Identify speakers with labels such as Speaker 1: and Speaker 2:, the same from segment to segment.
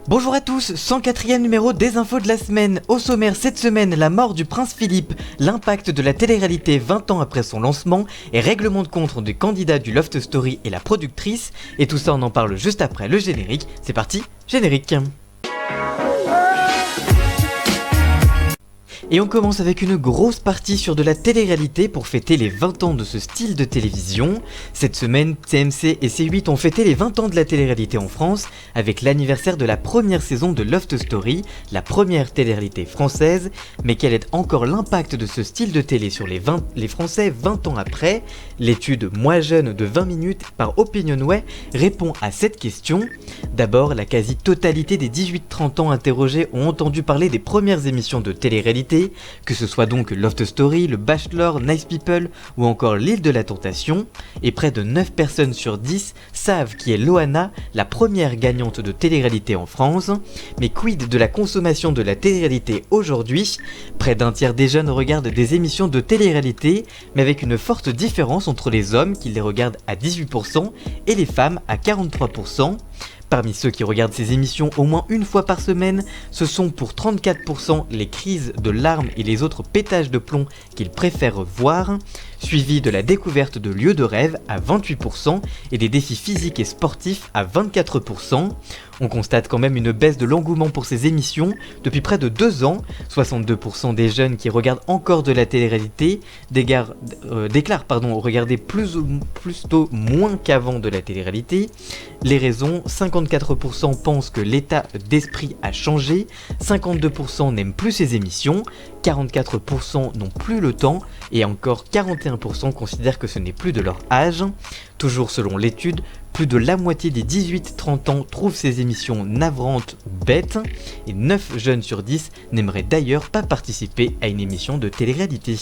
Speaker 1: Bonjour à tous, 104e numéro des infos de la semaine. Au sommaire cette semaine, la mort du prince Philippe, l'impact de la télé-réalité 20 ans après son lancement et règlement de compte des candidats du Loft Story et la productrice. Et tout ça on en parle juste après le générique. C'est parti, générique. Et on commence avec une grosse partie sur de la télé-réalité pour fêter les 20 ans de ce style de télévision. Cette semaine, TMC et C8 ont fêté les 20 ans de la télé-réalité en France avec l'anniversaire de la première saison de Loft Story, la première télé-réalité française. Mais quel est encore l'impact de ce style de télé sur les Français 20 ans après? L'étude Moi Jeune de 20 minutes par Opinionway répond à cette question. D'abord, la quasi-totalité des 18-30 ans interrogés ont entendu parler des premières émissions de télé-réalité, que ce soit donc Loft Story, le Bachelor, Nice People ou encore l'Île de la Tentation, et près de 9 personnes sur 10 savent qui est Loana, la première gagnante de télé-réalité en France. Mais quid de la consommation de la télé-réalité aujourd'hui? Près d'un tiers des jeunes regardent des émissions de télé-réalité, mais avec une forte différence entre les hommes qui les regardent à 18% et les femmes à 43%. Parmi ceux qui regardent ces émissions au moins une fois par semaine, ce sont pour 34% les crises de larmes et les autres pétages de plomb qu'ils préfèrent voir, suivi de la découverte de lieux de rêve à 28% et des défis physiques et sportifs à 24%. On constate quand même une baisse de l'engouement pour ces émissions depuis près de 2 ans. 62% des jeunes qui regardent encore de la télé-réalité déclarent regarder plutôt moins qu'avant de la télé-réalité. Les raisons, 54% pensent que l'état d'esprit a changé, 52% n'aiment plus ces émissions, 44% n'ont plus le temps et encore 41% considèrent que ce n'est plus de leur âge. Toujours selon l'étude, plus de la moitié des 18-30 ans trouvent ces émissions navrantes ou bêtes et 9 jeunes sur 10 n'aimeraient d'ailleurs pas participer à une émission de télé-réalité.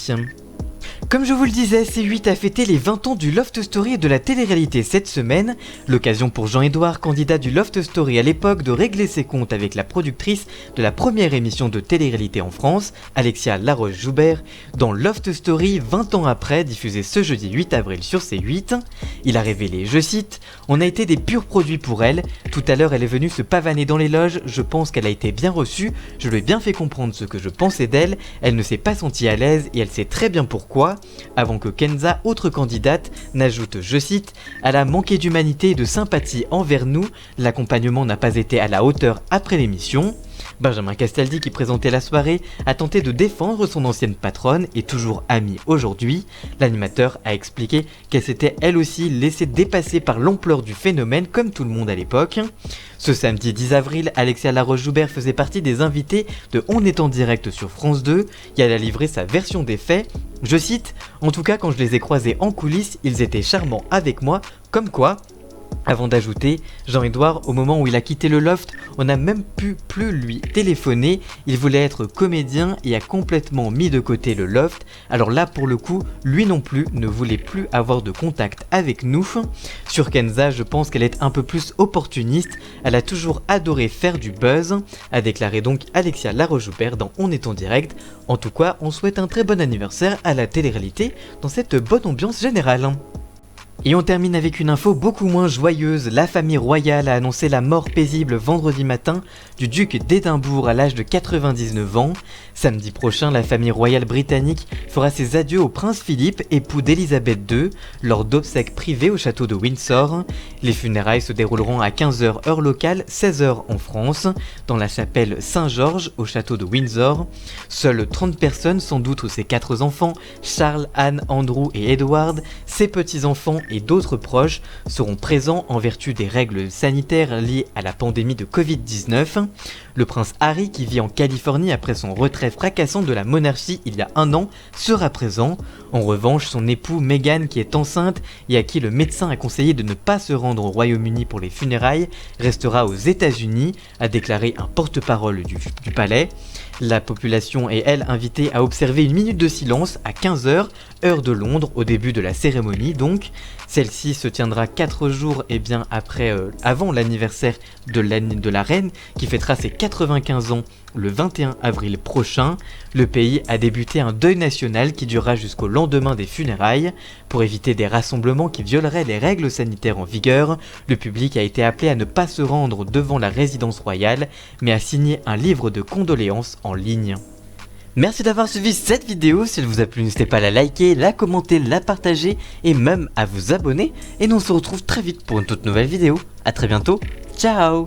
Speaker 1: Comme je vous le disais, C8 a fêté les 20 ans du Loft Story et de la télé-réalité cette semaine, l'occasion pour Jean-Edouard, candidat du Loft Story à l'époque, de régler ses comptes avec la productrice de la première émission de télé-réalité en France, Alexia Laroche-Joubert, dans Loft Story 20 ans après, diffusé ce jeudi 8 avril sur C8. Il a révélé, je cite, « On a été des purs produits pour elle, tout à l'heure elle est venue se pavaner dans les loges, je pense qu'elle a été bien reçue, je lui ai bien fait comprendre ce que je pensais d'elle, elle ne s'est pas sentie à l'aise et elle sait très bien pourquoi. » Avant que Kenza, autre candidate, n'ajoute, je cite, « Elle a manqué d'humanité et de sympathie envers nous, l'accompagnement n'a pas été à la hauteur après l'émission. » Benjamin Castaldi, qui présentait la soirée, a tenté de défendre son ancienne patronne et toujours amie aujourd'hui. L'animateur a expliqué qu'elle s'était elle aussi laissée dépasser par l'ampleur du phénomène comme tout le monde à l'époque. Ce samedi 10 avril, Alexia Laroche-Joubert faisait partie des invités de On est en direct sur France 2 et elle a livré sa version des faits. Je cite, « En tout cas, quand je les ai croisés en coulisses, ils étaient charmants avec moi, comme quoi... » Avant d'ajouter, Jean-Edouard, au moment où il a quitté le loft, on n'a même pu plus lui téléphoner, il voulait être comédien et a complètement mis de côté le loft, alors là pour le coup, lui non plus ne voulait plus avoir de contact avec nous. Sur Kenza, je pense qu'elle est un peu plus opportuniste, elle a toujours adoré faire du buzz, a déclaré donc Alexia Laroche-Joubert dans On est en direct. En tout cas, on souhaite un très bon anniversaire à la télé-réalité dans cette bonne ambiance générale. Et on termine avec une info beaucoup moins joyeuse, la famille royale a annoncé la mort paisible vendredi matin du duc d'Édimbourg à l'âge de 99 ans. Samedi prochain, la famille royale britannique fera ses adieux au prince Philippe, époux d'Elisabeth II, lors d'obsèques privées au château de Windsor. Les funérailles se dérouleront à 15h heure locale, 16h en France, dans la chapelle Saint-Georges au château de Windsor. Seules 30 personnes, sans doute ses 4 enfants, Charles, Anne, Andrew et Edward, ses petits-enfants et d'autres proches seront présents en vertu des règles sanitaires liées à la pandémie de Covid-19. Le prince Harry, qui vit en Californie après son retrait fracassant de la monarchie il y a 1 an, sera présent. En revanche, son époux Meghan, qui est enceinte et à qui le médecin a conseillé de ne pas se rendre au Royaume-Uni pour les funérailles, restera aux États-Unis, a déclaré un porte-parole du palais. La population est elle invitée à observer une minute de silence à 15h, heure de Londres, au début de la cérémonie donc. Celle-ci se tiendra 4 jours avant l'anniversaire de la reine qui fêtera ses 95 ans le 21 avril prochain. Le pays a débuté un deuil national qui durera jusqu'au lendemain des funérailles. Pour éviter des rassemblements qui violeraient les règles sanitaires en vigueur, le public a été appelé à ne pas se rendre devant la résidence royale, mais à signer un livre de condoléances en ligne. Merci d'avoir suivi cette vidéo, si elle vous a plu n'hésitez pas à la liker, la commenter, la partager et même à vous abonner. Et nous on se retrouve très vite pour une toute nouvelle vidéo. A très bientôt, ciao.